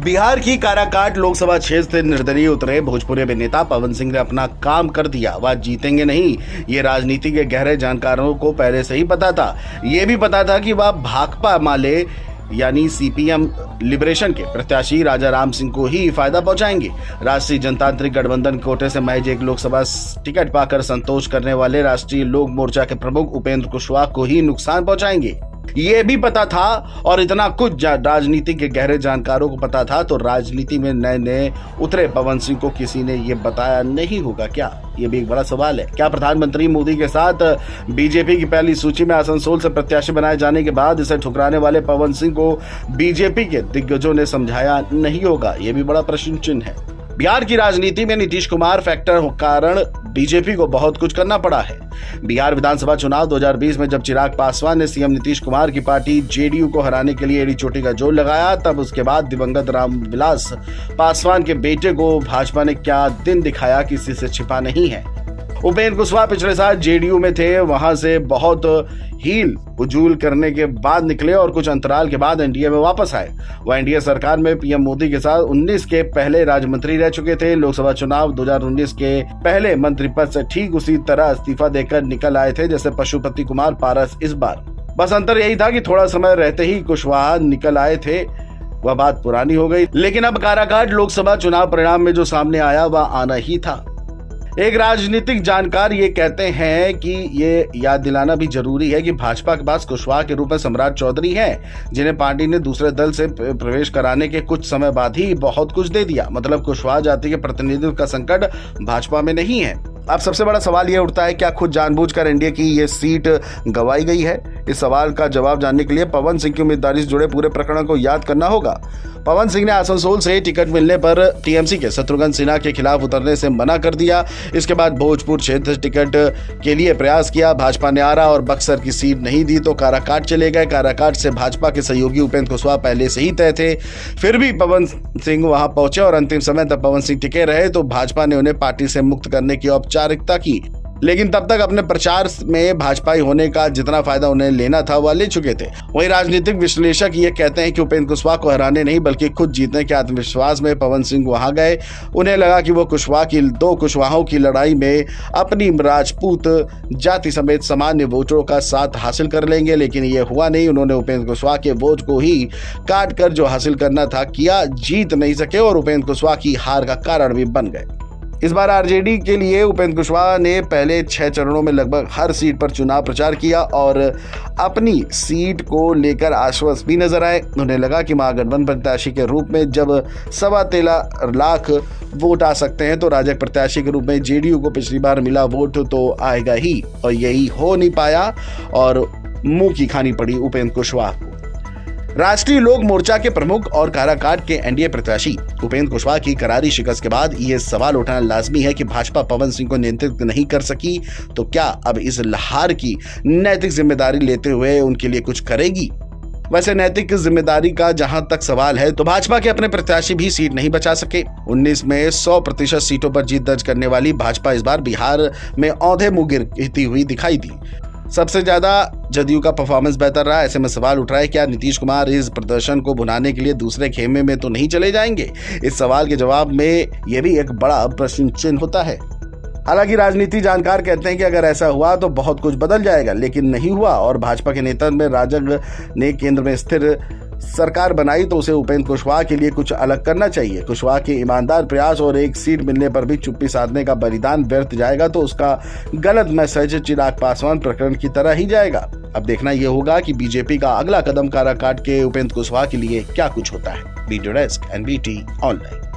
बिहार की काराकाट लोकसभा क्षेत्र से निर्दलीय उतरे भोजपुरी अभिनेता पवन सिंह ने अपना काम कर दिया। वह जीतेंगे नहीं, ये राजनीति के गहरे जानकारों को पहले से ही पता था। ये भी पता था कि वह भाकपा माले यानी सीपीएम लिबरेशन के प्रत्याशी राजा राम सिंह को ही फायदा पहुंचाएंगे। राष्ट्रीय जनतांत्रिक गठबंधन कोटे से महज एक लोकसभा टिकट पाकर संतोष करने वाले राष्ट्रीय लोक मोर्चा के प्रमुख उपेंद्र कुशवाहा को ही नुकसान पहुंचाएंगे। ये भी पता था, और इतना कुछ राजनीति के गहरे जानकारों को पता था, तो राजनीति में नए नए उतरे पवन सिंह को किसी ने ये बताया नहीं होगा क्या? ये भी एक बड़ा सवाल है। क्या प्रधानमंत्री मोदी के साथ बीजेपी की पहली सूची में आसनसोल से प्रत्याशी बनाए जाने के बाद इसे ठुकराने वाले पवन सिंह को बीजेपी के दिग्गजों ने समझाया नहीं होगा? ये भी बड़ा प्रश्न चिन्ह है। बिहार की राजनीति में नीतीश कुमार फैक्टर कारण बीजेपी को बहुत कुछ करना पड़ा है। बिहार विधानसभा चुनाव 2020 में जब चिराग पासवान ने सीएम नीतीश कुमार की पार्टी जेडीयू को हराने के लिए एड़ी चोटी का जोर लगाया, तब उसके बाद दिवंगत रामविलास पासवान के बेटे को भाजपा ने क्या दिन दिखाया, किसी से छिपा नहीं है। उपेंद्र कुशवाहा पिछले साल जेडीयू में थे, वहां से बहुत हील उजूल करने के बाद निकले और कुछ अंतराल के बाद एनडीए में वापस आए। वह एनडीए सरकार में पीएम मोदी के साथ 19 के पहले राज्य मंत्री रह चुके थे। लोकसभा चुनाव 2019 के पहले मंत्री पद से ठीक उसी तरह इस्तीफा देकर निकल आए थे जैसे पशुपति कुमार पारस इस बार। बस अंतर यही था कि थोड़ा समय रहते ही कुशवाहा निकल आए थे। वह बात पुरानी हो गई, लेकिन अब काराकाट लोकसभा चुनाव परिणाम में जो सामने आया वह आना ही था। एक राजनीतिक जानकार ये कहते हैं कि ये याद दिलाना भी जरूरी है कि भाजपा के पास कुशवाहा के रूप में सम्राट चौधरी हैं, जिन्हें पार्टी ने दूसरे दल से प्रवेश कराने के कुछ समय बाद ही बहुत कुछ दे दिया। मतलब कुशवाहा जाति के प्रतिनिधित्व का संकट भाजपा में नहीं है। अब सबसे बड़ा सवाल यह उठता है, क्या खुद जानबूझकर एनडीए की ये सीट गंवाई गई है? इस सवाल का जवाब जानने के लिए पवन सिंह की उम्मीदवारी से जुड़े पूरे प्रकरण को याद करना होगा। पवन सिंह ने आसनसोल से टिकट मिलने पर टीएमसी के शत्रुघ्न सिन्हा के खिलाफ उतरने से मना कर दिया। इसके बाद भोजपुर क्षेत्र टिकट के लिए प्रयास किया। भाजपा ने आरा और बक्सर की सीट नहीं दी तो काराकाट चले गए। काराकाट से भाजपा के सहयोगी उपेंद्र कुशवाहा पहले से ही तय थे, फिर भी पवन सिंह वहां पहुंचे और अंतिम समय तक पवन सिंह टिके रहे तो भाजपा ने उन्हें पार्टी से मुक्त करने की औपचारिकता की। लेकिन तब तक अपने प्रचार में भाजपाई होने का जितना फायदा उन्हें लेना था वह ले चुके थे। वहीं राजनीतिक विश्लेषक ये कहते हैं कि उपेंद्र कुशवाहा को हराने नहीं बल्कि खुद जीतने के आत्मविश्वास में पवन सिंह वहां गए। उन्हें लगा कि वो दो कुशवाहों की लड़ाई में अपनी राजपूत जाति समेत सामान्य वोटरों का साथ हासिल कर लेंगे, लेकिन ये हुआ नहीं। उन्होंने उपेंद्र कुशवाहा के वोट को ही काट कर जो हासिल करना था किया, जीत नहीं सके और उपेंद्र कुशवाहा की हार का कारण भी बन गए। इस बार आरजेडी के लिए उपेंद्र कुशवाहा ने पहले 6 चरणों में लगभग हर सीट पर चुनाव प्रचार किया और अपनी सीट को लेकर आश्वस्त भी नजर आए। उन्हें लगा कि महागठबंधन प्रत्याशी के रूप में जब 13.25 लाख वोट आ सकते हैं तो राजग प्रत्याशी के रूप में जेडीयू को पिछली बार मिला वोट तो आएगा ही, और यही हो नहीं पाया और मुंह की खानी पड़ी उपेंद्र कुशवाहा को। राष्ट्रीय लोक मोर्चा के प्रमुख और काराकाट के एनडीए प्रत्याशी उपेंद्र कुशवाहा की करारी शिकस्त के बाद ये सवाल उठाना लाजमी है कि भाजपा पवन सिंह को नियंत्रित नहीं कर सकी तो क्या अब इस हार की नैतिक जिम्मेदारी लेते हुए उनके लिए कुछ करेगी? वैसे नैतिक जिम्मेदारी का जहां तक सवाल है तो भाजपा के अपने प्रत्याशी भी सीट नहीं बचा सके। 19 में 100% सीटों पर जीत दर्ज करने वाली भाजपा इस बार बिहार में औंधे मुंह गिरती हुई दिखाई दी। सबसे ज्यादा जदयू का परफॉर्मेंस बेहतर रहा। ऐसे में सवाल उठ रहा है, क्या नीतीश कुमार इस प्रदर्शन को भुनाने के लिए दूसरे खेमे में तो नहीं चले जाएंगे? इस सवाल के जवाब में यह भी एक बड़ा प्रश्न चिन्ह होता है। हालांकि राजनीति जानकार कहते हैं कि अगर ऐसा हुआ तो बहुत कुछ बदल जाएगा, लेकिन नहीं हुआ और भाजपा के नेतृत्व में राजग ने केंद्र में स्थिर सरकार बनाई तो उसे उपेंद्र कुशवाहा के लिए कुछ अलग करना चाहिए। कुशवाहा के ईमानदार प्रयास और एक सीट मिलने पर भी चुप्पी साधने का बलिदान व्यर्थ जाएगा तो उसका गलत मैसेज चिराग पासवान प्रकरण की तरह ही जाएगा। अब देखना यह होगा कि बीजेपी का अगला कदम काराकाट के उपेंद्र कुशवाहा के लिए क्या कुछ होता है। Video desk NBT online.